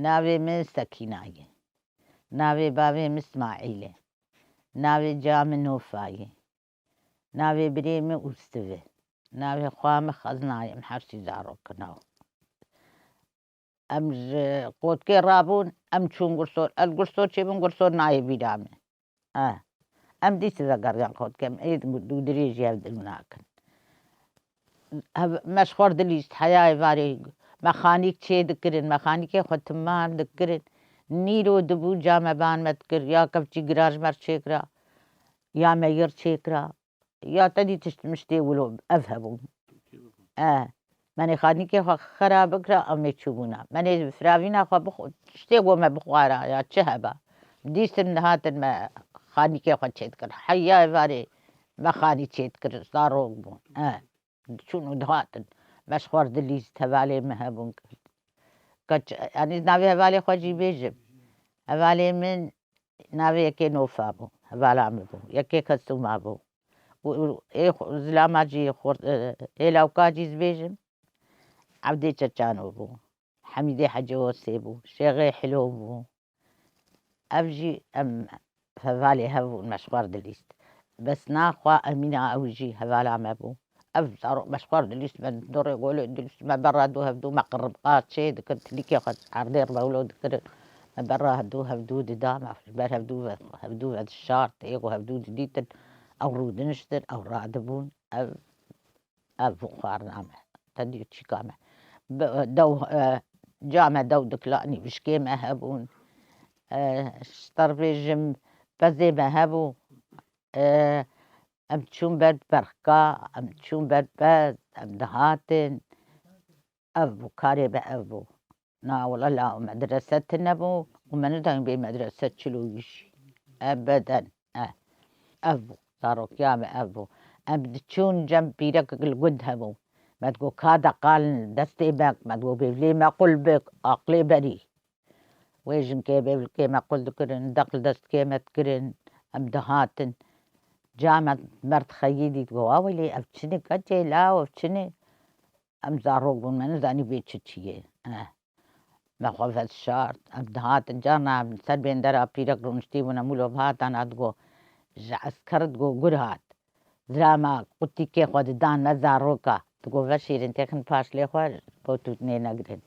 ناوی من سکینایه، ناوی باوی من اسماعیله، ناوی جام نوفایه، ناوی بریم اوستوه، ناوی خوام خزنایم حرشی زاروکناو. ام قوتكي رابون ام چون قرصور القرصور چه بون قرصور ناي بيدامه ام دي تذكر قوتكي ام ايد دو دريج يبدلوناكن مشخور دليست حياة فاري مخانيك چه دكرن مخانيك ختمان دكرن نيرو دبو جامع بان متكر يا كفچي گراج مر چيكرا يا مير چيكرا يا تدي تشتمشتي ولو افهبون من خانی که خراب کرا امی چوبونا من فراوینا خو بخو شتی گو ما بخوارا یا چه هبا دیستم نهات ما خانی که خو چید کر حیا واری ما خانی چید کر صارو بون شنو دهات مش خورد لیز توالی مهبون کچ یعنی ناوی حوالی خو جی بیجم حوالی من ناوی یکی نوفا بو حوالا بو یکی کسوما بو ای زلاما جی خورد ای لوکا جیز بیجم عبدي تشانو بو حميدي حجوسي بو شيغي حلو بو أبجي أم ففالي هبو المشوار دليست بس ناخوا أمينة أوجي هفالا ما بو أفزارو مشوار دليست من دور يقولوا دليست ما برا دو هفدو ما قربقات شي دكت ليكي خد عردير بولو دكت ما برا هدو هفدو دا ما فيش بار هفدو هاد الشارت إيغو هفدو ديتن أو رود نشتر أو رادبون أو خوار نامه تدي تشيكامه دو جامع دو دكلاني بشكي ما هبون اشتر بيجم بزي ما هبو ام تشون برد برخكا ام تشون برد بز ام دهاتن ابو كاري بأبو نا والله لا مدرسة نبو ومن دان بمدرسة شلويش ابدا ابو صاروا كيام ابو ام تشون جنب بيرك القد هبو ما تقول كادا قال دستي باك ما تقول بيفلي ما قل بك أقلي بري ويجن كي بيفلي ما قل ذكرن دقل دست كي ما تكرن أم دهاتن جامع مرت خيدي تقول أولي أفتشني كتي لا أفتشني أم زاروق من زاني بيتشتشيه ما خوف الشارت أم دهاتن جانا سربين درا بيرك رونشتي ونمولو بهاتن تقول عسكر تقول قرهات زراما قلتي كي خود دان نزاروكا تقول غشيرين تكن باش لي خوار بوتوت نينا قرن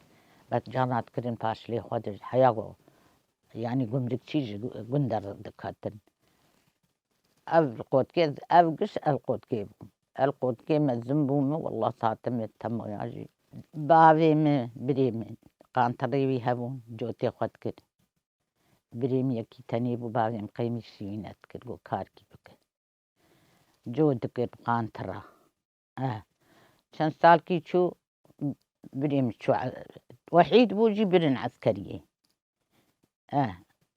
بس جانات كرن باش لي خوار حياغو يعني قمرك تشيج قندر دكاتن القوت كي أبقش القوت كي مزنبوم والله ساتم يتم ياجي بابي من بريمين قانطري بيهبون جوتي خود كر بريم يكي تنيبو بابي مقيمي شينات كر كاركي بك جود كر قانطرة شن سال كي شو بريم شو وحيد بوجي برن عسكرية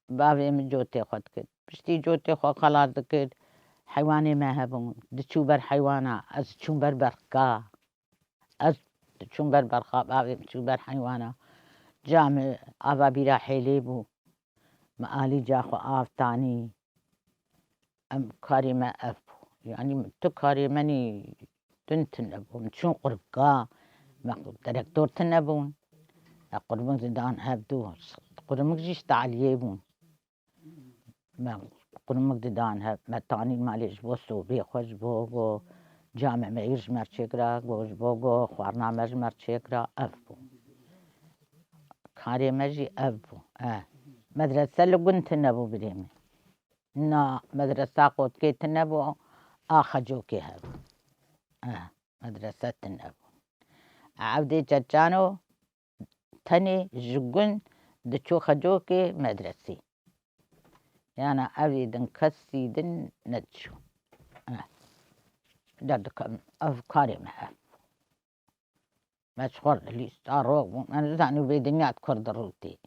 بابي من جوتي خود كد بشتي جوتي خو خلاص كد حيواني ما هبون دشو بر حيوانا از شو بر برقا از شو بر برقا بابي شو بر حيوانا جامع آبا بيرا حيلي بو مآلي جاخو آفتاني ام كاري ما أفو يعني تكاري مني تنتن أبون شو قربقا ما دكتور تنبون قربون زدان هبدو قربون جيش تعليبون ما قربون زدان هب ما تاني ماليش بوسو بيخوش بوغو جامع معيش مرشكرا گوش بوغو خوارنا مج مرشكرا أفبو كاري مجي أفبو مدرسة لقن تنبو بريمي نا مدرسة قوت كي تنبو آخجو كي هبو مدرسة تنبو عبدي ججانو تاني جقن دچو خجوكي مدرسي يعني أبي دن كسي دن نتشو دادكم أفكاري ما مشغول لي ستاروغ أنا زاني بيدنيات كردروتي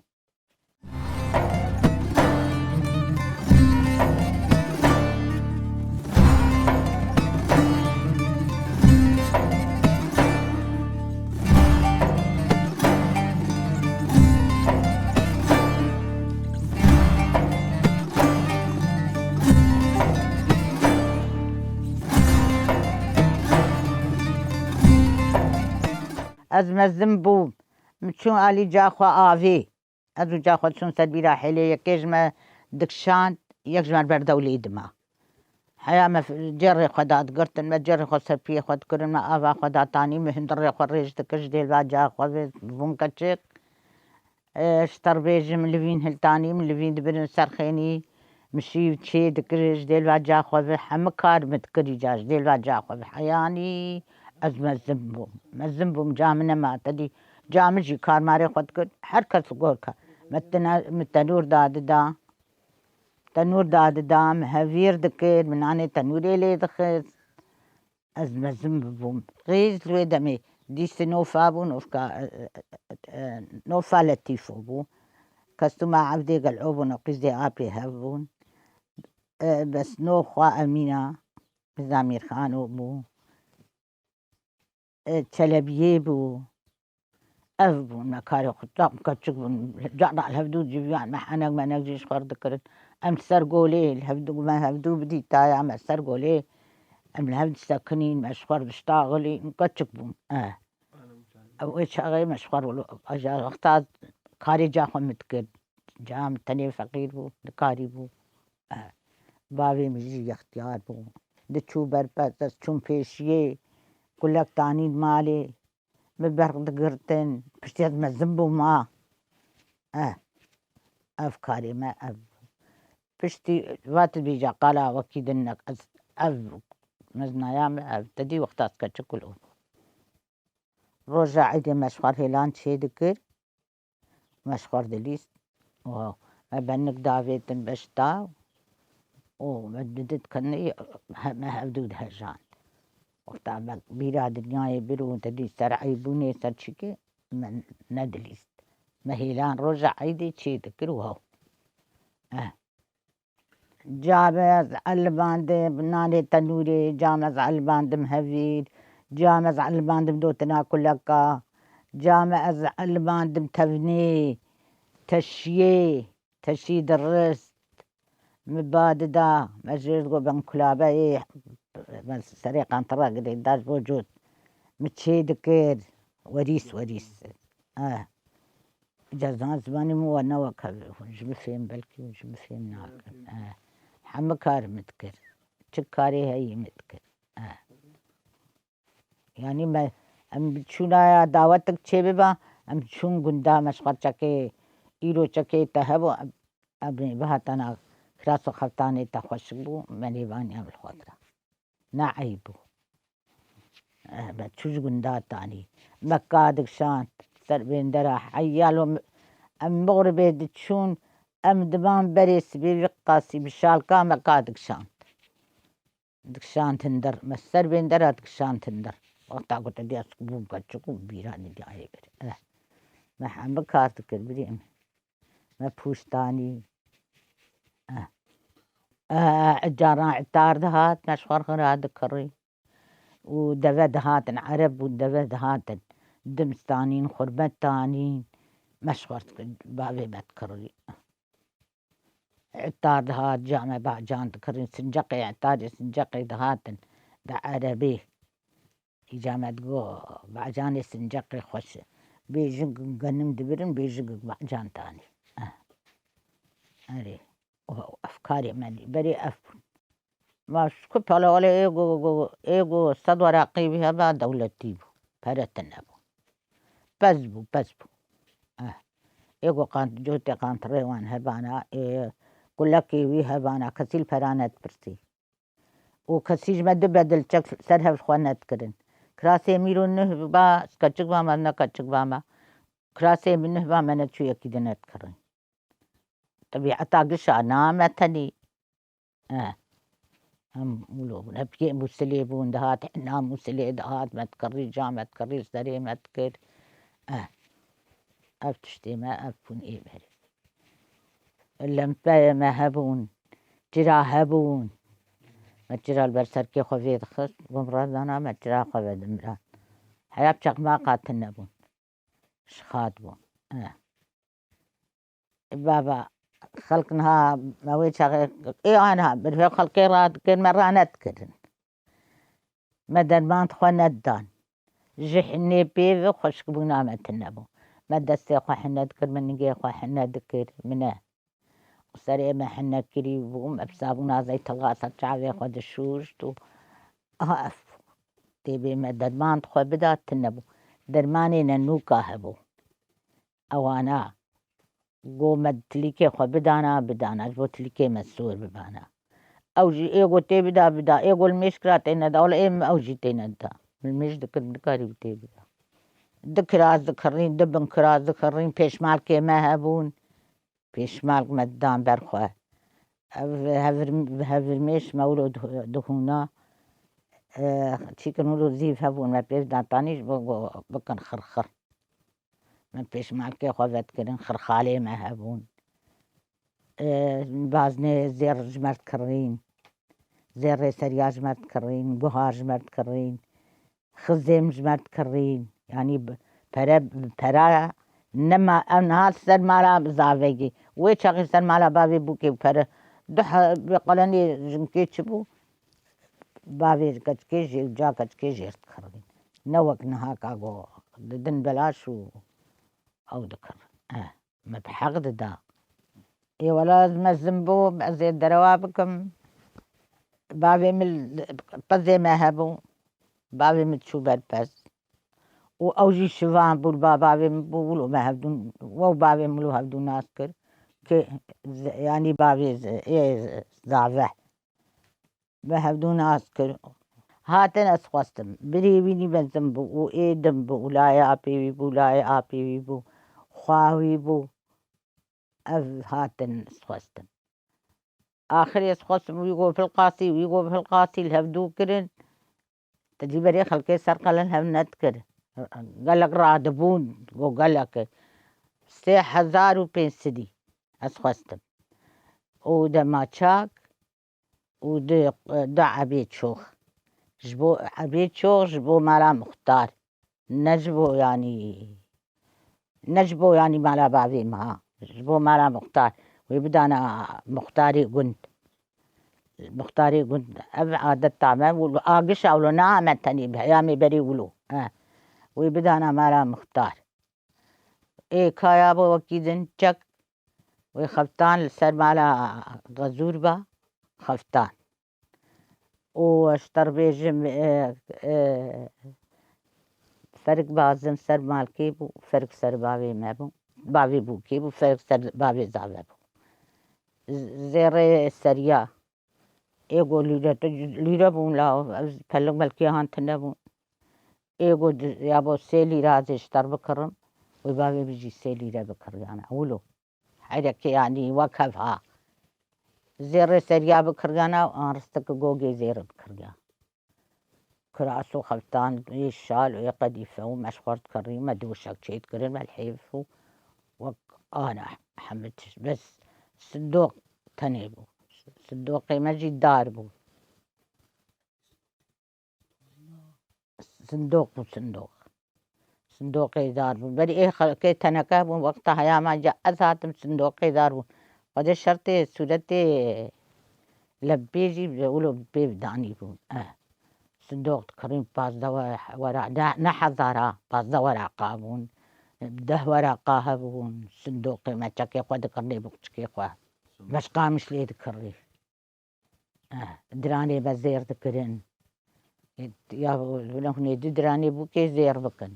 از مزم بوم مچون علی جاخوا آوی ازو جا خود شون سدبيرا حيلي يكيجما دكشان يكجما بردولي دما حيا ما جري خدات قرتن ما جري خد سبي خد كرن ما افا خدات تاني مهندري خد ريش تكش ديل باجا خد بون كتشيك اشتر بيج من لفين هلتاني من لفين دبرن سرخيني مشي تشي دكريش ديل باجا خد حمكار متكري جاش ديل باجا خد حياني ازمة زنبو ما زنبو جامنا ما تدي جامجي كار ماري خد كد حركة غوركا متنور دا تنور دام هفير دكير من عني تنوري لي دخل أزمة زنبوم غيز لوي دمي ديس نوفا بو نوفكا نوفا لطيفو بو كستو ما عبدي قلعوبو نقيز دي آبي هفون بس نوخوا أمينة بزامير خانو بو تشلبيه بو أفبون مكاري خطاب كتشك بون جعنا الهفدو جيبيان ما حنق ما نجيش خرد كرد أم سرقولي الهفدو ما هفدو بدي تايا ما سرقولي أم الهفد ساكنين مشخور بشتاغلي مكتشك بون أو إيش أغي مشخور ولو أجا اختار كاري جاهم متكد جام تاني فقير بو دكاري بو بابي مجي اختيار بو دتشو بربت تشوم فيشيه كلك تانين مالي ببرد قرتن بشتيت مزنبو ما أفكاري ما بشتي وات بيجا قالا وكيد انك مزنا يام تدي وقتات كتشكلو رجع عيدي مشخور هيلان شي دكر مشخور دليس ما بنك دافيتن بشتا ومددت كني ما هبدود هجان وقتا بيرا دنياي بيرو تدي سرعي بوني سرشكي من ندليس ما هيلان رجع عيدي شي دكر وهو جامز الباند بناني تنوري جامز الباند مهفير جامز الباند بدوتنا كلكا جامز الباند متفني تشي درست مباددا مجرد بن كلابا ايه سريق عن طراق داش موجود متشي دكير وريس جازان زماني مو نوكا ونجم فيهم بلكي ونجم فيهم ناكل حمكار متكر شكاري هي متكر يعني ما ام بتشونا دعوتك تشيبا ام بتشون قندا مشغر چكي إيرو چكي تهبو ابني بهاتنا خراسو خفتاني تخوشبو مني باني ام الخضرة نعيبو بتشوش قندا تاني مكادك شانت سربين درا حيالو ام مغربي دتشون ام دبان بريس بيقاسي بشالكا مكادك شانت دكشان تندر مسر بين درات دكشان تندر وقت قلت دي اسكبوم كتشكو بيراني دي عيبر ما حم كارت كبري ما بوشتاني جارا عتار دهات مشوار غير ذكري ودفا دهات عرب ودفا دهات دمستانين خربتانين مشوار بابي بتكري عتار دهات جامع باجان تكرين سنجقي عتار سنجقي دهاتن دا عربي جامع تقو باجان سنجقي خوش بيجنق قنم دبرن بيجنق باجان تاني أري أفكاري مالي بري ما شكوب على ولا إيجو صد ورقي بها بعد دولتي فرتنبو بزبو إيجو قانت جوتي قانت ريوان هبانا كلكي وي هبانا كسيل فرانات برسي وكسيج مد بدل شكل سرها بخوانات كرن كراسي ميرو نهبا سكتشك باما نكتشك باما كراسي من نهبا منت شو يكيدنات كرن طبيعتا قشا نامتني هم مولو نبكي مسليبون دهات حنا مسلي دهات ما تكري جامع تكري سري ما تكر أفتشتي ما أفون إيه بري اللمباية ما هبون جرا هبون ما جرا البرسر كي خفيد خس ومراد أنا ما جرا خفيد مراد حياب شق ما قاتلنا بون شخات بون بابا خلقناها ما وين شغل إيه أنا بدي خلقي راد كن مرة نتكرن مدن ما تخوان ندان جحني بيذ خشك بنا ما تنبو ما دستي خو حنا ذكر من نجي خو حنا ذكر منه وسري ما حنا كري بوم أبسابنا زي تغاصة شعبي خود الشوش تو أف تبي ما درمان خو بدأ تنبو درماني ننوكا هبو أوانا قوم تليكي خو بدانا جو تليكي مسؤول ببانا أوجي إيغو تبدا إيغو المشكلة تينا دا ولا إيه أوجي تينا دا المش ذكر بكاري بتبدا ذكرين دبن كرا ذكرين بيش مالك ما هبون بيش مالك مدام برخوا هفر مش مولود دهونا تشيكن ولو زيف هبون ما بيبدا طانيش بكن خرخر ما بيش مالك خوات كرين خرخالي ما هبون بازني زير جمرت كرين زير سرياج جمرت كرين بهار جمرت كرين خزيم جمرت كرين يعني برا نما أنها سر مالا بزاويجي ويشاقي سر مالا بابي بوكي برا دح بقلني جنكي تشبو بابي كتكيجي جا كتكيجي كرين نوك نهاك أقو دن بلاشو أو ذكر ما بحقد دا إي ولا مزنبو زي دروابكم بابي من بزي ما هبو بابي متشوبات بس وأوجي شوفان بول بابي بولو ما هبدون بابي ملو هبدون ناسكر كي يعني بابي زعفه ما هبدون ناسكر هاتن أسخواستم بري بيني بنزنبو وإيدم بو لا أبي بو لا أبي بو خواوي بو هاتن أسخواستم آخر أسخواستم ويقو في القاسي الهبدو كرن تجيب ري خلقي سرقلن هم نتكر قالك رادبون قالك 3500 أسخواستم وده ماتشاك وده عبيد شوخ جبو عبيد شوخ جبو مالا مختار نجبو يعني مالا بابي معاه جبو مالا مختار ويبدأنا مختاري قند أبعاد التعمام وآقش أولو نعمة تاني بهيامي بري ولو ويبدأنا مالا مختار إيه كايابو وكيدن شك وخفتان لسر مالا غزوربا خفتان واشتر بيجم فرق بازم سر مال كيبو فرق سر بابي مابو بابي بو كيبو فرق سر بابي زعبو زير سريا إيغو ليرة بون لاو فلق ملكي هان تنبون إيغو يابو سيلي راز اشتر بكرم وبابي بيجي سيلي را بكر يعني أولو حركة يعني وكفها زير سريا بكرجانا وأرستك جوجي زير بكرجانا كراسو خلطان يشال ويقديفه ومشخورت كريمة دوشك شيت كريم الحيف وأنا حمدتش بس صندوق تنيبو صندوقي مجي داربو صندوقي داربو بري إيه كي تنكابو وقتها يا ما جاء أذاتم صندوقي داربو قد الشرطي سورتي لبيجي بيقولوا بيبداني بون صندوق كريم باز ورا نحضرها باز ورا قابون بده ورا قاهبون صندوقي ما تشكي قد كرني بكتشكي قوا بس قامش لي ذكري دراني بزير ذكرن يا هني دراني بوكي زير بكن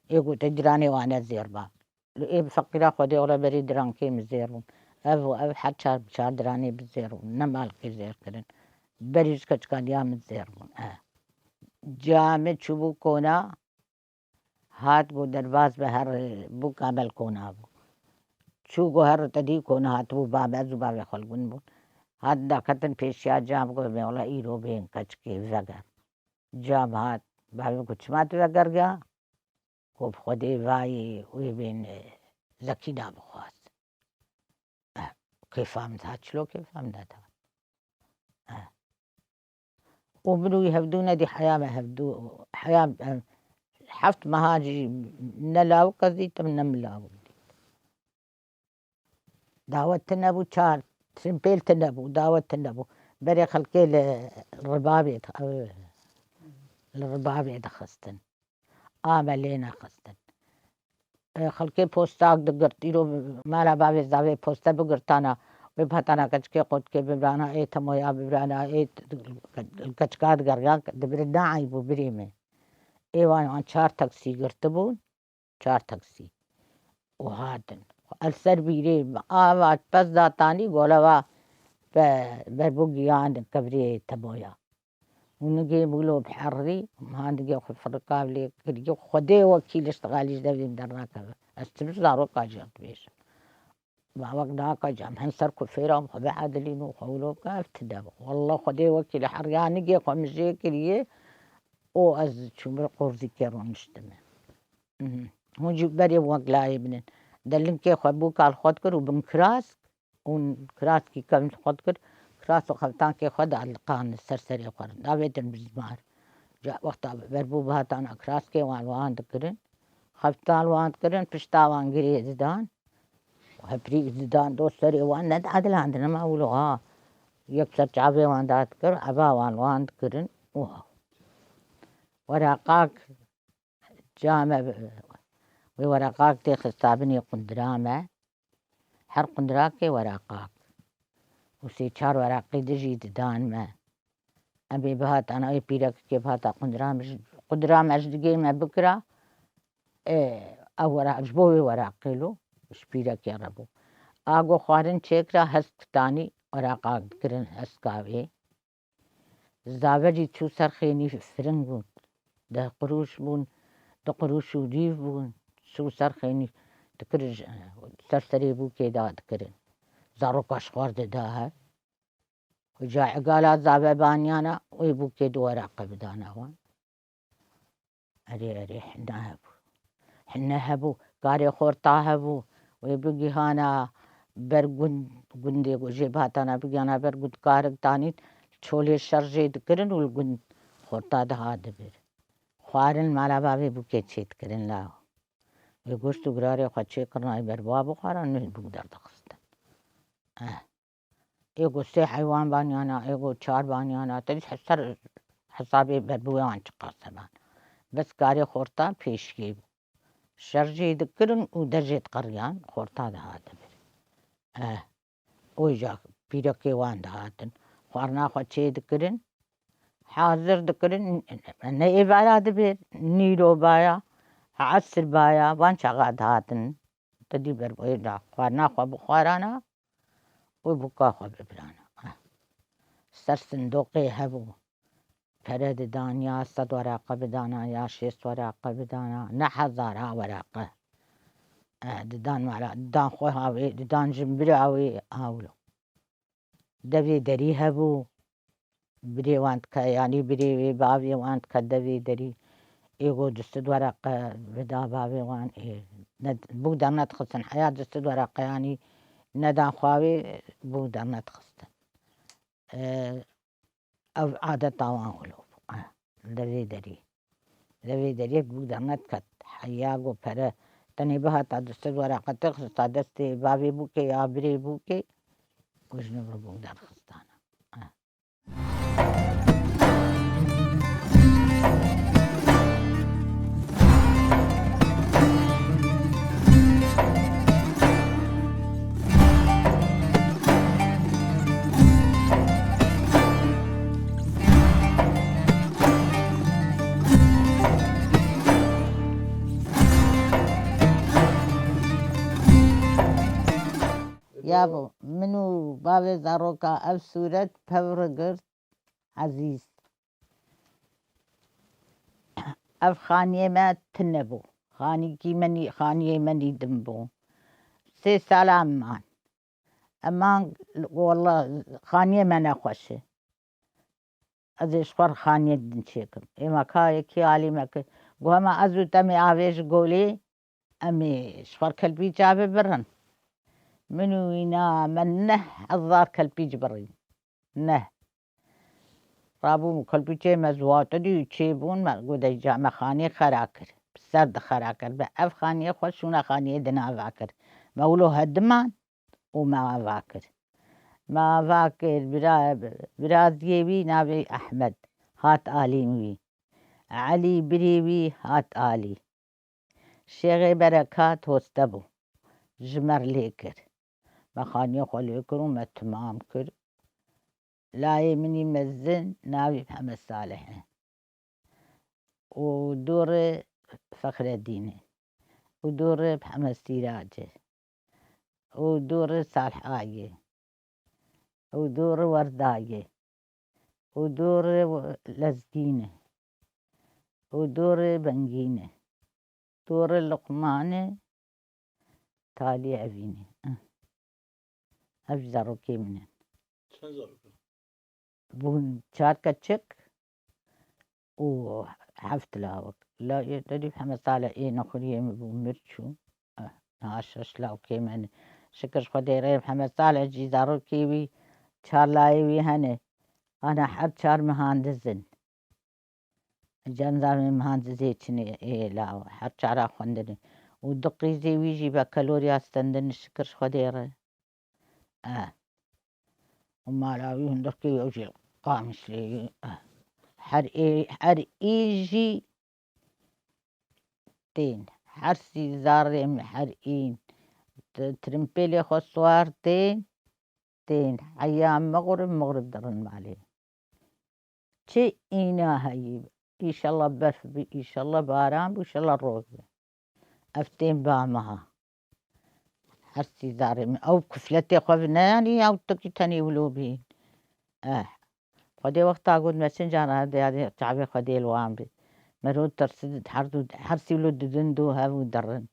يقول تدراني وانا زير با إيه بفكر خدي ولا بري دران كيم زيرون أو حتى شار دراني بزيرون نمال كي زير كرن بريش كان يام زيرون جامد شبو كونا هات بو درباز بهر بو كامل كونا بو شو گو هر تدی كونا هات بو باب ازو باب خلقون بو هات داختن پیشیا جام گو مولا ایرو بین کچ کے وگر جام هات باب کچھ مات وگر گیا خوب خودی وای وی بین زکی نام خواست كيف فهمت هاد شلو كيف فهمت وبنو يهبدونا دي حياة ما هبدو حياة حفت مهاجي نلاو كذي تم نملاو دعوة تنبو شار سنبيل تنبو دعوة تنبو بري خلقي للربابي دخستن آملينا خستن خلقي بوستاك دقرتيرو مالا بابي زاوي بوستا بقرتانا ببهتانا كشكي قد كي ببرانا اي تمويا ببرانا اي الكشكاد قرقا دبرنا عيبو بريمي ايوان عن 4 تاكسي قرتبون 4 تاكسي وهاتن السر بيري آوات بس داتاني قولوا بربوغيان كبري تمويا ونجي بقولوا بحري ما نجي فرقا لي كريو خدي وكيل اشتغالي دبي درنا كذا استمر دارو كاجا بيش ما وقنا كاجا هنسر كفيرة خبي عادلين وخولو كاف تداب والله خدي وكيل حريان نجي قمجي كريه او از شمر قرزي كيرو مجتمع هو جيب بري وقلا ابن دلن كي خبوك على خدكر وبنكراس ونكراس كي كم خدكر كراس وخلطان كي خد على القان السرسري قرن دابيتن بزمار جاء وقتا بربو بهاتان اكراس كي وان دكرن خفتان وان دكرن پشتا وان گري زدان وهبري زدان دو سري وان ند عدل عندنا ما اولو ها يكسر جابي وان داتكر عبا وان دكرن ورقاك جامع وورقاك تي خستابني قندرامة حر قندراكي ورقاك وسي 4 ورقي دجي ددان ما أبي بهات أنا أي بيرك كيف هات قدرام أجدقي ما بكرة أو ورق جبوي ورقي له مش بيرك يا ربو آگو خوارن چكرا هست تاني ورقاك كرن هست كاوي زاوجي چو سرخيني فرنگ بون ده قروش بون ده قروش وديف بون شو سرخيني تكرج سرسري بو كيدا تكرن زارو كاشخوار داها وجا عقالات زابا بانيانا ويبو كيدو ورقة بدانا وان أري حنا هبو قاري خورتا هبو ويبقي هانا برگund گندي وجيباتنا بقيانا برگund كارك تاني छोले शर्जे दकरन والگund خورتا ده دبر خوارن مالا بابي بوكي تشيت كرن لا يقولش تقراري خدشي قرنا بربابو خارن نه بقدر دخستن يقول سي حيوان بانيانا يقول 4 بانيانا تريد حسر حسابي بربوان چقاسمان بس كاري خورتا پیش گيب شرجي دكرن ودرجة قريان خورتا ده دبر ويجا بيركي وان دهاتن خوارنا خدشي دكرن حاضر دكرن نئي بايا دبر نيرو بايا عسر بايا وان شغاد هاتن تدي بربويدا خوارنا خو بخوارانا وبكا خو ببرانا سر صندوقي هبو فرد دانيا 100 ورقة بدانا يا 6 ورقة بدانا نحذارها ورقة ددان معلا ددان خو هاوي ددان جنبري هاوي هاولو دبي دري هبو بري وانت يعني بري بابي وانت كدبي دري ايغو دست ورقة بدا بابي وان بقدر ندخلن حياة دست ورقة يعني ندان خواوي بقدر ندخلن أو عادة طوان غلوب دبي دري بقدر ندكت حياغو فرا تني بها دست ورقة تخص دست بابي بوكي يا بري بوكي وجنب بقدر خستانا يابو منو بابي زاروكا أف سورة بفرقر عزيز أف خانية ما تنبو خانية مني دنبو سي سلام مان أمان والله خانية ما نخوشه أزيش فر خانية دنشيكم إما كاي كي علي مك وما أزو تمي عاويش قولي أمي شفر كلبي جابي برن منو وينا منه الظار كلبي جبرين نه رابو كلبي جي مزوات دي تشيبون ما قد جا مخاني خراكر بسرد خراكر بأف خانية خوشونا خانية دنا فاكر مولو هدمان وما فاكر ما فاكر براديبي نابي أحمد هات آلي موي علي بريبي هات آلي شيغي بركات هستبو جمر ليكر مخاني خليكر وما تمام كر لاي مني مزن ناوي محمد صالح ودور فخر الدين ودور محمد سراج ودور صالح آية ودور ورداية ودور لزقينة ودور بنجينة دور لقمانة تالي أبينة أفزارو كيمنة بون شار كتشك وحفت لاوك لا يدري محمد صالح إيه نخليه بون مرشو ناشش لاو كيمن شكر خديري محمد صالح جيزارو كيوي شار لايوي هني أنا حد شار مهندزن جنزار مهندزي تشني إيه لا حد شار خندني ودقي زي ويجي بكالوريا استندن شكر خديري وما لاوي هندقي ويجي قامش لي حر إيجي تين حرسي زارم حرقين ترمبيلي خصوار تين أيام مغرب درن مالي شي إينا هاي إن شاء الله برف إن شاء الله باران إن شاء الله روز أفتين بامها حرسي زارم أو كفلتي خفناني أو تكتني ولوبي خدي وقت أقول مسنجر هذا تعبي خدي الوام بي مرود ترسد حرسي ولد دندو هاو درن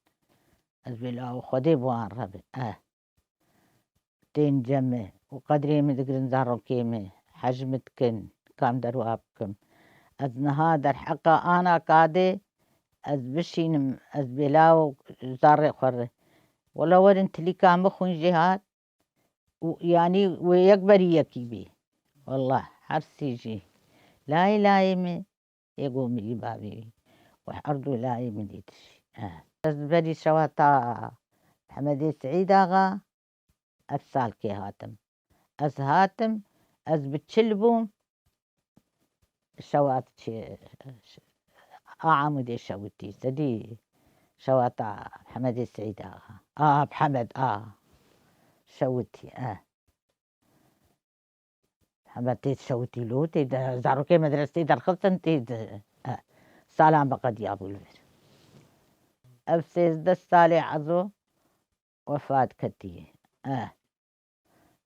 أزبلا وخدي بوان ربي تين جمع وقدري مدقرن زارو كيمي حجمتكن كام دروابكم از نهادر حقا أنا قادي از بشين از بلاو زاري خوري ولا ورن تلي كام بخون جهاد يعني ويكبر يكي بي والله حرسي جي لا يمي يقوم يبابي وحردو لا يمديتش از بدي شواتا محمد سعيد آغا أفسال كي هاتم از هاتم از بتشلبو شوات عمودي شوتي سدي شواتا محمد سعيد آغا محمد شوتي محمد شوتي لو تيد زاروكي مدرستي در خلطن تيد سلام بقد يا ابو البر أفسيز دستالي عزو وفاة كتي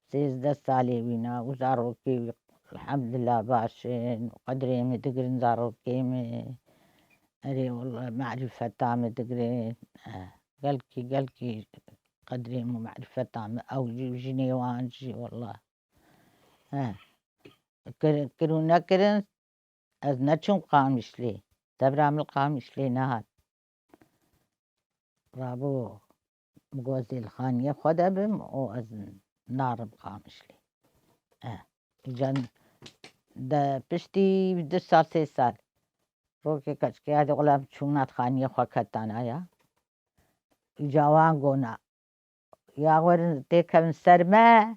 سيز دستالي وينا وزاروكي الحمد لله باشين وقدري مدقرين زاروكي أري والله معرفة تام دقرين قلكي قدري معرفة تام أو جنيوانجي والله كرونا كرن از نچون قامش لي تبرام القامش لي نهات رابو مقوزي الخانية خدا بم او از نار قامش لي جن دا پشتی 2 سال 3 سال روكي كشكي هذا غلام شونات خانية خواكتان آيا جوان قونا يا ورن تيكا من سرما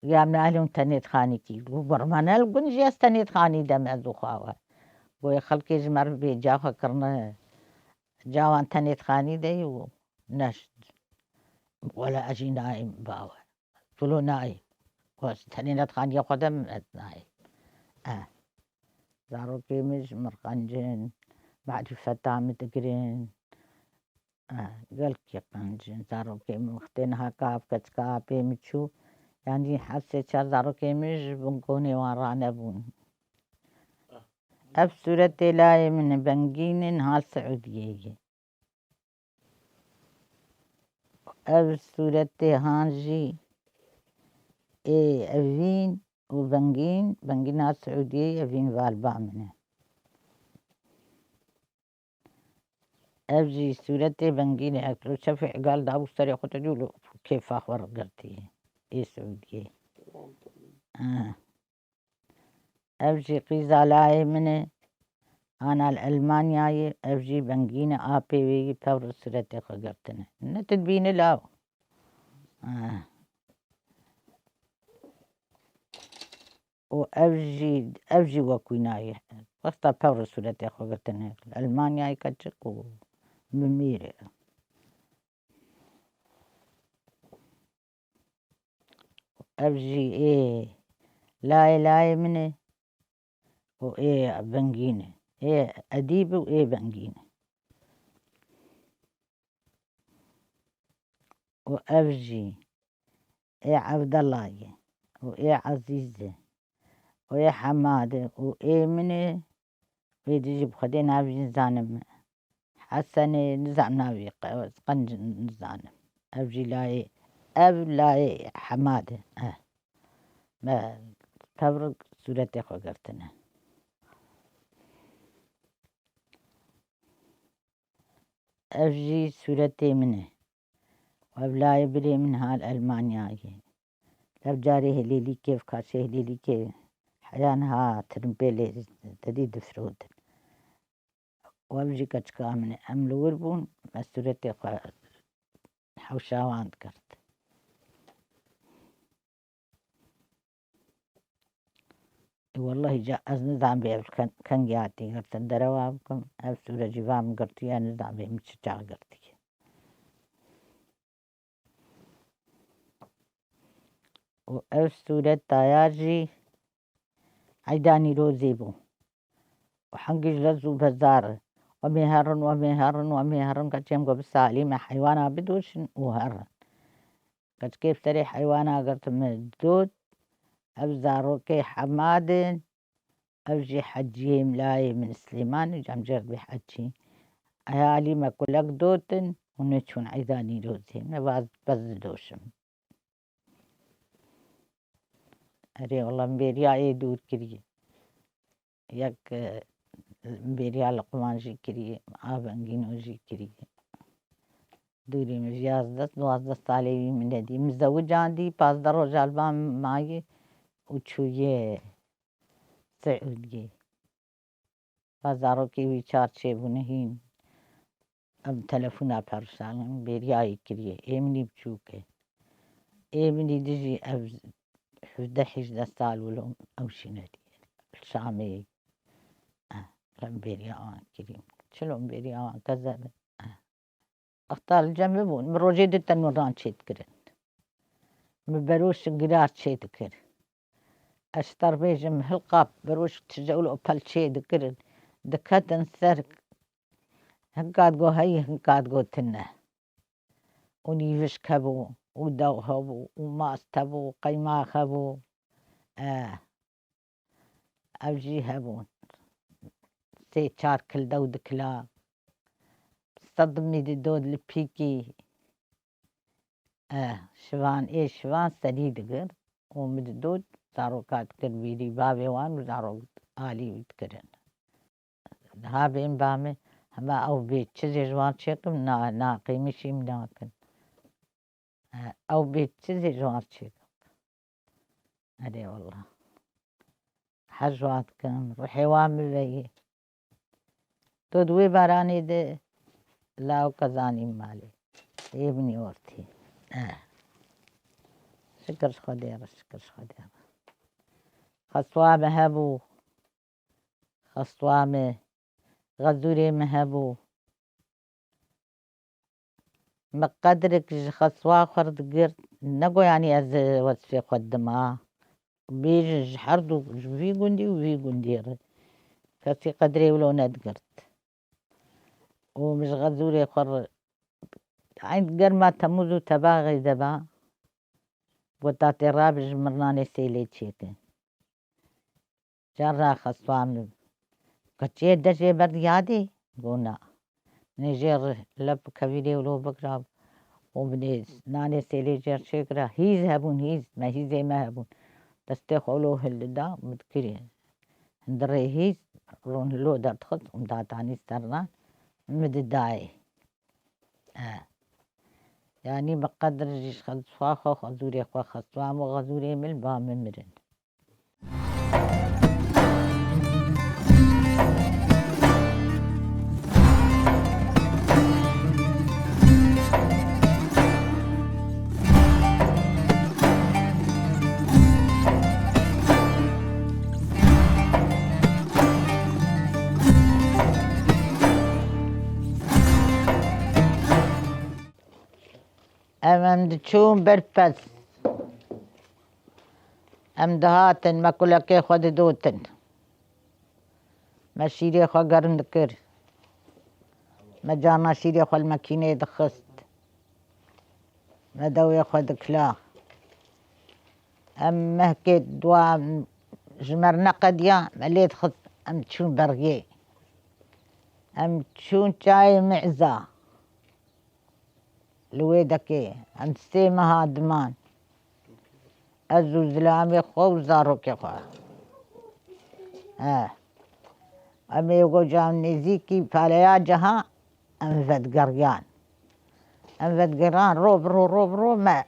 يا منالهم تنيت خاني كي وبرمانا القنجي استنيت خاني دم أزو خاوة قوي خلقي جمر بي جاوة كرنا جاوان تنيت خاني دي ونشد ولا أجي نايم باوة تلو نايم كوس تنيت خاني قدم نايم زارو كيمش مرقنجين معرفة تام تقرين قلك يقنجين زارو كيم مختينها كاب كتكابي متشو يعني حسيت زارو كيمش بنكوني ورانا بون أف سورة لاي من بنجين هال سعودية أف سورة هانجي أفين بنجين هال سعودية أفين فالبامنة أفجي سورة بنجين أكلو شفع قال داو سري خطجولو كيف أخبر قلتي سعودية أفجي قيزة لاي منه أنا الألمانيا أفجي بنجينا آبي ويجي بور سورتي خقرتنا نتدبين لاو وأفجي وكويناي وقتا بور سورتي خقرتنا ألمانيا يكتشك بميري أبجي إيه لاي مني وإيه بنجيني إيه أديبي وإيه بنجيني وأبجي إيه عبد الله وإيه عزيزة وإيه حمادة وإيه مني ويجيب خدين أبجي نزانم حسني نزعم ناوي قنج نزانم أبجي لاي أب لاي حمادة ما تبرق سورتي خقرتنا أبجي سورتي منه وأبلاي بري منها الألمانيا لبجاري هليلي كيف كاشي هليلي كيف حيانها ترمبيلي تديد فرود وأبجي كتشكا من أمل وربون مسورتي حوشاوان كرت والله جاء نظام بي كان جاتي قرت الدروابكم أبسورة جفام قرتي يا نظام بي متشجع قرتي وأبسورة تاياجي عيداني روزيبو وحنقج لزو بزار ومهرن كتشيم قبل سالي حيوانا بدوش وهرن كيف تري حيوانا قرت مدود أبزارو كي حمادن أبجي حجي ملاي من سليمان جمجر بحجي أهالي ما كلك دوتن ونشون عيداني روزي ما بزدوشم أري والله مبيريا إيه دور كري يك مبيريا لقمان جي كري آبانجينو جي كري دوري مجياز دست دوازدست طالبي من دي مزوج عندي 15 رجال بام معي وشوية سعودية بازارو کی بھی 4-6 بنهين اب تلفونا پرسالن بيرياي كريه امني بچوكه امني دجي اب 11 سال ولو او شنادي الشامي لم بيريا كريم شلون بيريا كذا اختار الجنبون من روجيد التنوران شيت كرن من بروش قدار شيت كرن اشتر بيجم هالقاب بروش تجولو بالشيت كرن دكاتن سرك هنقاد قو هاي هنقاد قو تنه ونيفش كبو ودوهبو وماستبو قيما خبو أبجي هبون سي شار كل دود كلا صدمني دي دود لبيكي شوان شوان سديد قر ومد دود زارو كات كر بيدي بابي وان وزارو آلي ويتكرن ها بين بامي هما أو بيت چیزی جوان چیکم نا قیمشیم ناکن أو بيت چیزی جوان چیکم أدي والله حجواتكم وحيوان بي تدوي باراني دي لاو كزاني مالي ابني ورتي شكر خدير شكر خدير خصوامه هبو خصوامه غزوري مهبو مقدرك خصوا خرد قرد نقو يعني از وصفي قدما بيج حردو في قندي وفي قندير ففي قدري ولو ندقرت ومش غزوري خر عند قرما تموزو تباغي دبا وطاتي رابج مرناني سيلي تشيكي جرى خصوامي كتشي دشي برد يادي قونا نيجير لب كبيري ولو بكرا وبني ناني سيلي جير شكرا هيز هبون هيز ما هيزي ما هبون تستيقولو هلدا مذكري هندري هيز رون لو دادخل ومداتاني سترنا مدداي يعني بقدر جيش خصفاخو خزوري خوا خصوام وغزوري من بام مرن أمام دشون بربس أم دهاتن ما كلك خود دوتن ما شيري خو قرنكر ما جانا شيري خو الماكينة دخست ما دوي خود كلا أم مهكت دوا جمرنا قديا مليت خط أم تشون برغي أم تشون شاي معزة لويدكي أم سيما هادمان أزو زلامي خو زاروكي خو أم يقو جام نزيكي فاليا جها أم فد قريان أم فد قران روب ما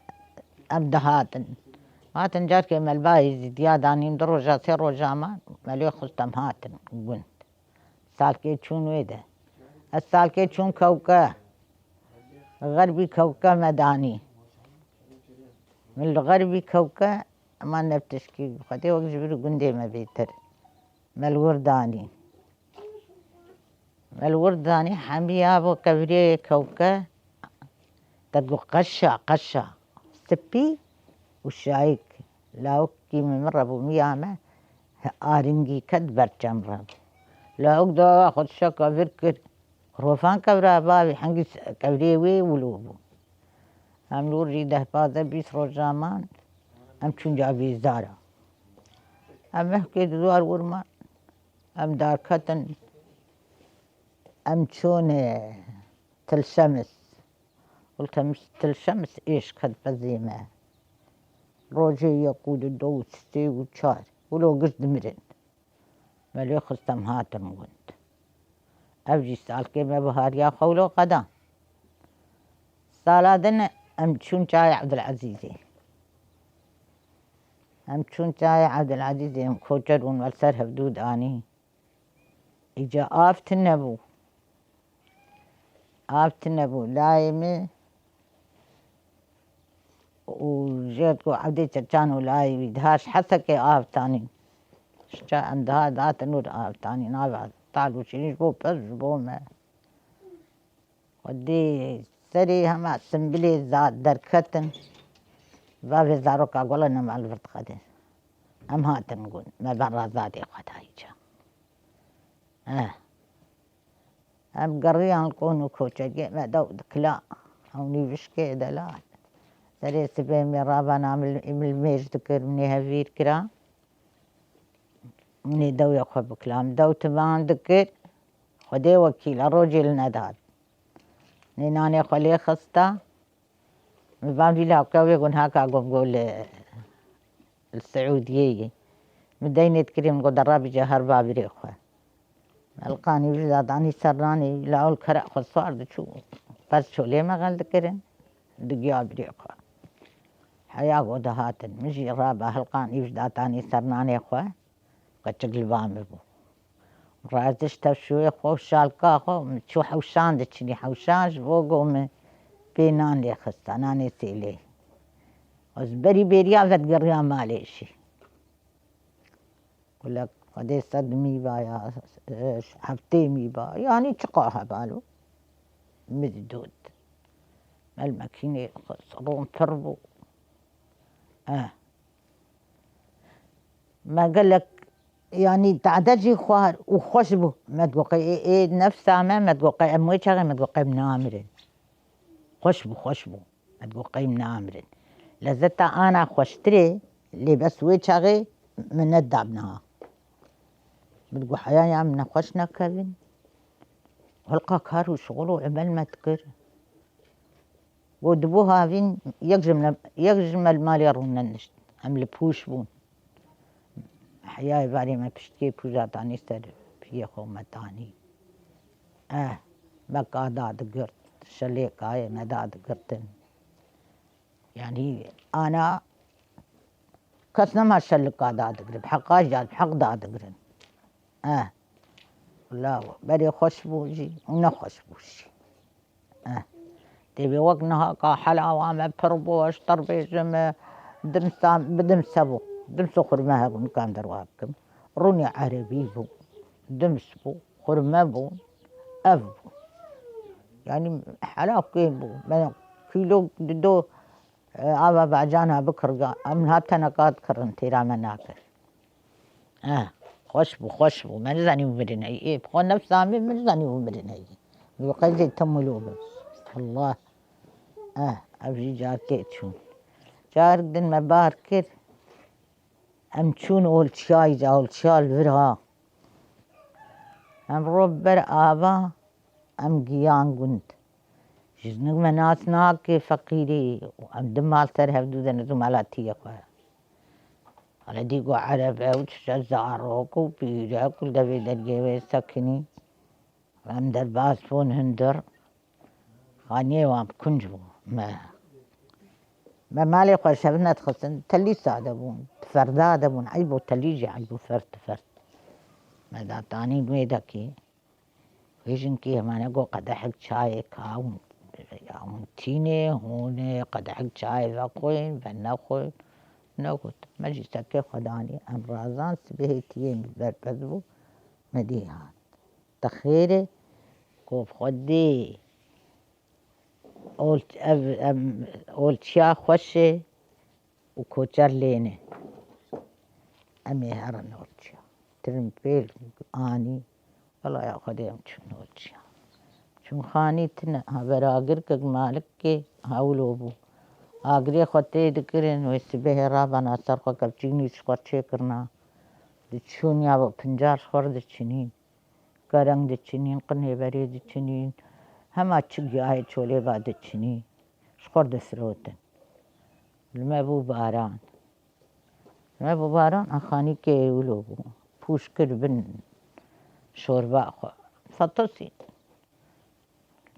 أم دهاتن هاتن جاركي ملباي زياداني دروجا سي روجاما ملي خستم هاتن قنت سالكي تشون ويده السالكي تشون كوكا غربي كوكا مداني من الغربي كوكا ما نفتشكي خدي وقت جبرو قندي ما بيتر مالورداني حمية ابو كبري كوكا تقو قشة سبي وشايك لاوكي من مرة ابو ميامة آرنجي كدبر جمرة لا أقدر أخذ شكا فكر روفان كبرا بابي حنقي كبريوي ولوبو عملوا ريده بازا بيس روجامان أم تشون جابي زارا أم حكي دوار ورما أم دار كتن أم تشون تلشمس قلت مش تلشمس إيش كد بزيمة روجي يقود الدو ستي وشار ولو قصد مرن ملي خستم هاتم قلت أبجي سالكي ما بهار يا خولو قدا سالادن أم تشون شاي عبد العزيزي أم تشون شاي عبد العزيزي أم كوجرون والسر هبدود آني إجا آفت النبو لايمي وجيتكو عبدي ترجانو لايمي دهاش حسكي آفتاني شجا عندها ذات نور آفتاني نابع طالو شريش بو بس بو ما ودي سري هما سنبلي زاد دركتن بابي زاروكا قولا نمع الفرد خدين أم هاتن قول ما برا زادي خدايجا أم قريان القونو كوشا ما دود كلا هوني بشكي دلال سري سبي مرابا نعمل الميج ذكر مني هفير كرا مني دو يخب كلام دو تبان ذكر خدي وكيل الرجل نداد نيناني خلي خستا مبام لي لا كوي يقول هاكا قول السعودية مدينة كريم قدر بجا هربا بريخوا القاني بجداد عني سراني لا أول كرا خصوار شو بس شو ليه ما قال ذكرن دقيا بريخوا حياة ودهاتن مجي رابا هالقاني بجداد عني سراني خوا قتل بامبو رازش تفشوي خو شالكا خو شو حوشان دتشني حوشانش فوقو من بينان لي خستاناني سيلي وزبري بيريا فتقريا ماليشي يقول لك قدي صدمي بايا حفتيمي با يعني تقاها بالو مددود الماكينة صارون تربو ما قال لك يعني تعدجي خوار وخشبو ما تقوقي إيه نفسها ما تقوقي أموي شغل ما تقوقي منامرين خشبو ما تقوقي منامرين لذتا أنا خوشتري اللي بس ويشغي من الدابنها بتقول حياة عمنا خوشنا كابين هلقا كارو شغلو عمل ما تكر ودبوها فين يجزم المال يرون النشت عمل بوش بون حياة باري ما بشتكي بوجاتاني سر في خومتاني بقى داد قرت شليك هاي ما داد قرتن يعني أنا كسنا ما شلك داد قرب حقاش جاد بحق داد قرن لا بري خشبوجي ونخشبوشي تبي وقنها كحلا وعم بربو اشطر بيجم بدمسبو دمسو خرمها بون كان درواكم روني عربي بو دمسبو خرمه بو أفبو يعني حلا كين بو كيلو دو آبا بعجانا بكر من هاتنا قاد كرن تيرا مناكر خوش بو من زني ومرني إيه بخون نفس عمي من زني ومرني وقزي تملو بس الله أبجي جاكيت شون جارك دن مباركر أم شون أول شاي أول شال برها أم ربر آبا أم جيان قند جزنك مناس ناك فقيري وأم دمال ترهب دودن زمالاتي أخوة على ديقو عرب أوش زاروك وبيجا كل دبي درجة سكني أم در باسفون هندر خانيه وام كنجو ما مالي خوش هبنا تخصن تلي سادبون فردادبون عيبو تليجي عيبو فرد ما داتاني ميدكي ويجن كي ما نقول قدحك شاي كاون يوم تيني هون قدحك شاي ذاقوين بناخوين نقول ما جيتك خداني أمراضان سبهتين بربذبو مديهان تخيري كوف خدي قلت شا خوشي وكوچر ليني أمي هرن قلت شا ترمبيل آني والله يا خديم شون قلت شا شون خاني تنا براغر كك مالك كي هاولو بو آگری خطه دکرین و سبه رابنا سرخوا کبچینی شخوا چه کرنا دچون یا با پنجار خور دچنین کرنگ دچنین قنه بری دچنین همه چگی آی چوله با دچنین شخور دسروتن المبو باران آخانی که اولو بو پوش کر بن شوربا خوا فطسی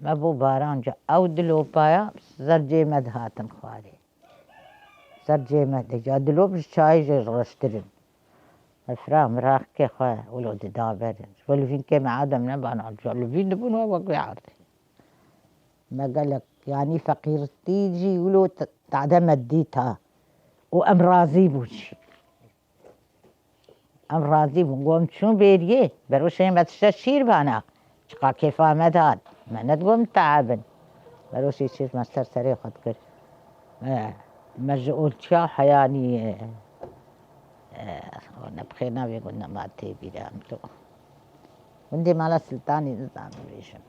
مبو باران جا او دلو پایا زرجه مد هاتن خواره زرجه مد جا دلو بش چای جا رشترن افرام راخ که خواه ولو دابرن ولفين که معادم نبانا ولفين دبون وقوي عارضي ما قالك يعني فقير تيجي ولو تعدم الديتها وامراضي بوشي امراضي بوم شون بيريه بروشين بتششير بانا شقا كيف مداد ما ندقوم تعبن بروشي شير مستر سري خد كر مجؤول شا حياني نبخينا بيقولنا ما تبي رامتو وندي مالا سلطاني نظام ريشم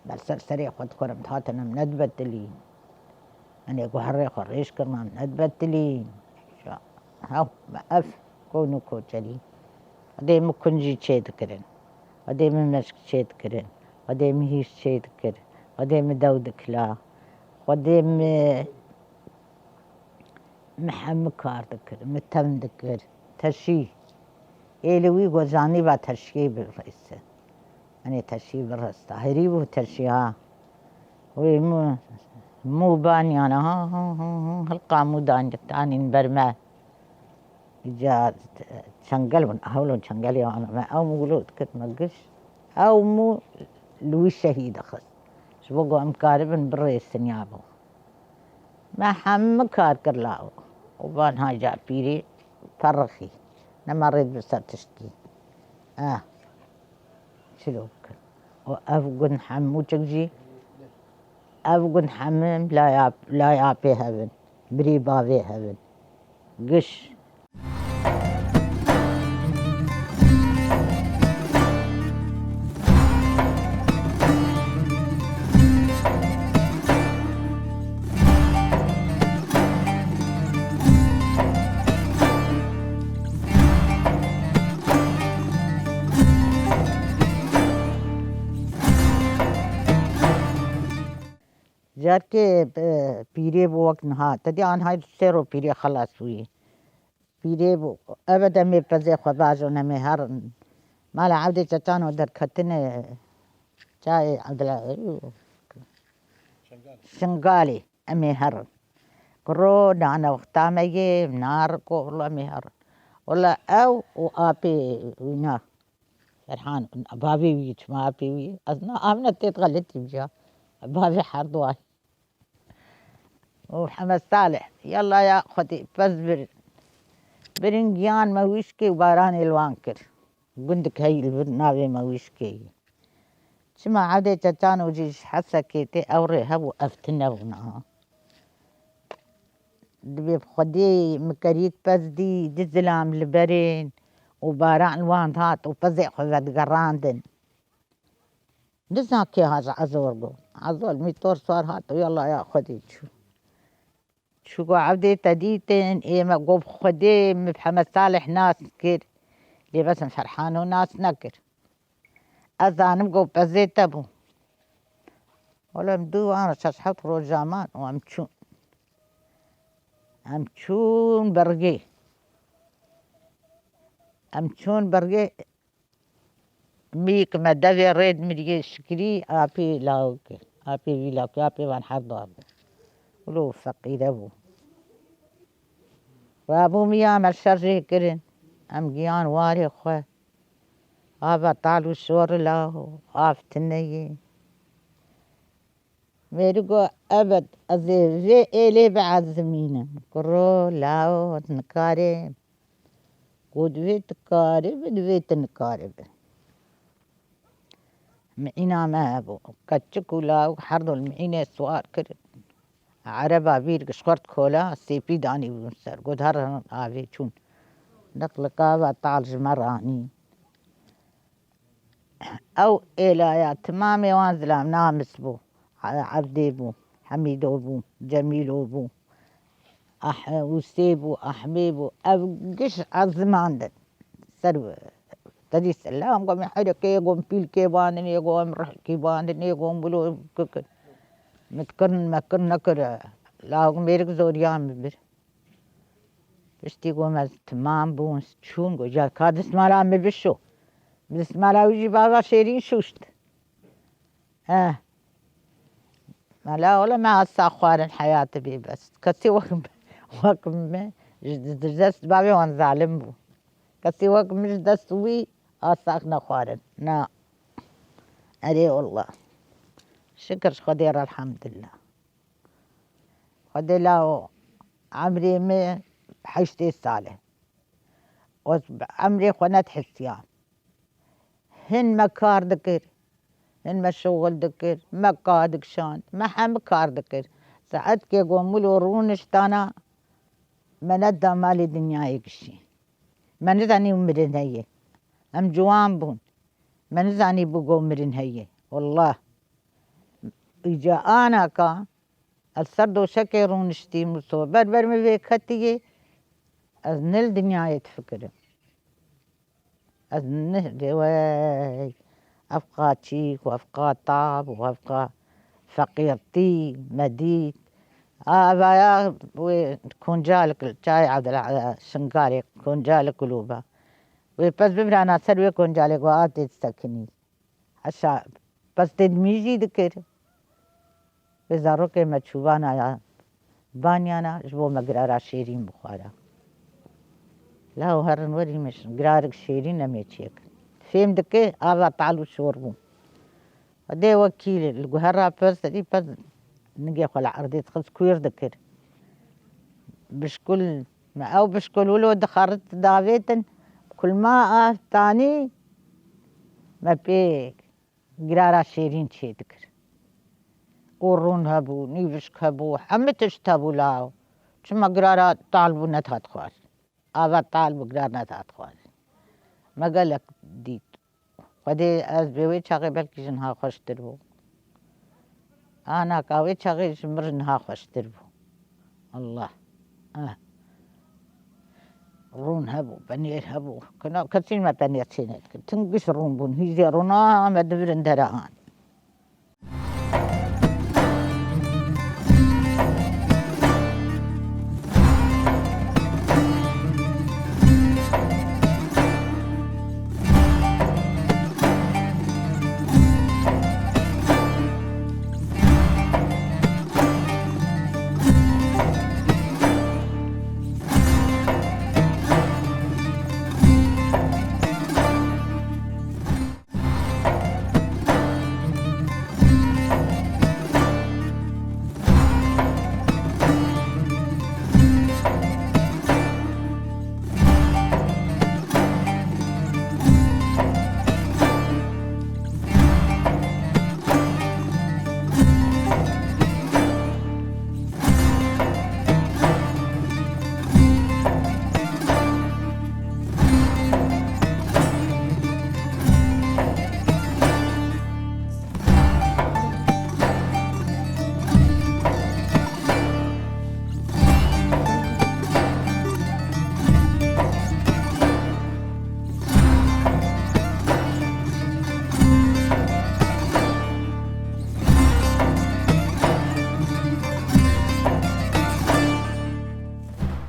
بس سري خد كرم هاتنا ندبتلين أنا يقول حريق الريش كرمان ندبتلين شا هاو ما أف كونو كوتشلي هذي مكنجي شيء ذكرن هذي من مشك شيء ذكرن هذي مهيش شيء ذكر هذي مدود كلا هذي محمكار ذكر متم ذكر تشي إلوي وزاني بتشي بالرئيس أنا تشي بالرئيس تهريبه تشيها مو باني أنا ها هالقامو دان جتاني برما جا شنقل من أهولون شنقل يا أنا ما أو مولود كت مقش أو مو لوي شهيد أخذ شبقوا أمكاربن بالرئيس نيابو ما حم كار كرلاو وبان هاي جا بيري فرخي نما ريد بسر تشتي شلوك وأفقن حمو تجي أفقن حمم لا يعبي هبن بري بابي هبن قش جار के पीरे वो वक्त नहा तदी आन हाय सेरो पीरे खलास हुई पीरे वो अबदा में पजे खबाज न में हर माला عودة تتان ودر كتنه चाय عدلا شنغالي أمي هر كرو دانا وقتا ميجي نار كو والله أمي هر والله أو وآبي ونا فرحان أبابي ويش ما أبي وي أصلا آمنة تتغلط بجا أبابي حردواي وحمد صالح يلا يا أخوتي فزبر برنجيان مويشكي وباران الوانكر قندك هاي البرنامج مويشكي شما عادة تتانو جيش حسا كيتي أوري هبو أفتنا ونها دبي بخدي مكريك بزدي دزلام لبرين وباران وان هات وفزع خذت قراندن دزاكي هذا عزورقو عزول ميتور صار هات ويلا يا خدي شو عبدي تديتن إيه ما قوب خدي مفحمة صالح ناس كير لي بس فرحان وناس نكر أذان قوب بزيت أبو ولا مدو أنا شحط روجامان أمشون برقي ميك ما دافي ريد مريي شكري أبي لاوك أبي ويلاك أبي وان حرض أبو ولو فقير أبو وأبو ميا مرشرجي كرن أم جيان واري خواه أبا طالو شور له آفتني ميرقو أبد أزي إلي بعد زمينة كرو لاو نكاري قدويت كارب دويت نكارب معينا ما أبو كتشكو لاو حرضو المعينة سوار كرن عربا بيرق شخورت كولا سيبي داني ونسر قد هرهن آبي چون نقلق أبا طالج مراني أو إلى تمامي وانزلام نامس بو عبدي بو حميدو بو جميلو بو وسيبو أحبيبو أبقش عالزمان دن سرو تدي سلام قوم حركي قوم بيل كيبانن يقوم رح كيبانن يقوم بلو ككر متكرن مكر نكر لا ميرك زوريان ببر بشتي قوم تمام بو شون قو جا كادس مالا مبشو بس مالا ويجي بابا شيرين شوشت ما لا ولا ما أخوار الحياة بي بس كسي وقم جدست بابي وان ظالم بو كسي وقم جدست وي أساقنا خوارن نا أري والله شكر خدير الحمد لله خدي لا عمري ما حشتي صالح عمري خنات حسيان هن مكار ذكر هن مشغول ذكر مكادك شان ما مكار ذكر ساعات كي قوموا رونش تانا مندا مالي دنيا يكشي منزاني ومرن هي أم جوان بون منزاني بقو مرن هي والله إجا أنا كا السردو شكرون شتي مسو بربر مبيك هتيه أزنل دنيا يتفكر أزنل واي أبقى تشيك وأبقى طاب وأبقى فقيرتي مديد بايا كون جالك الشاي عبد الشنقاري كون جالك قلوبه وبس ببرانا سروي كون جالك وآتي تسكني عشا بس تدميجي ذكر بزارو کے مچھوبانا یا بانیانا جبو مقرارا شیرین بخارا لا هرن وري مش قرارك شيرين نميتشيك فهم دكي آبا طالو شوربو ودي وكيل القهرة بس دي بس نجي خلا عرضي تخلص كوير دكر بشكل ما أو بشكل ولو دخرت دافيتن كل ما تاني ما بيك قرارا شيرين شي دكر قرون هبو نيفشك هبو حمتش تابو لاو شما قرارا طالبو نتهات خوال آبا طالبو قرار نتهات خوال ما قالك ديت ودي از بيوي شاقي بلكي جنها خوش تربو أنا كاوي شاقي جمرنها خوش تربو الله رون هبو بنير هبو كنا كثير ما بنير سينات تنقش رون بون هيزي رونا ما دبرن درهان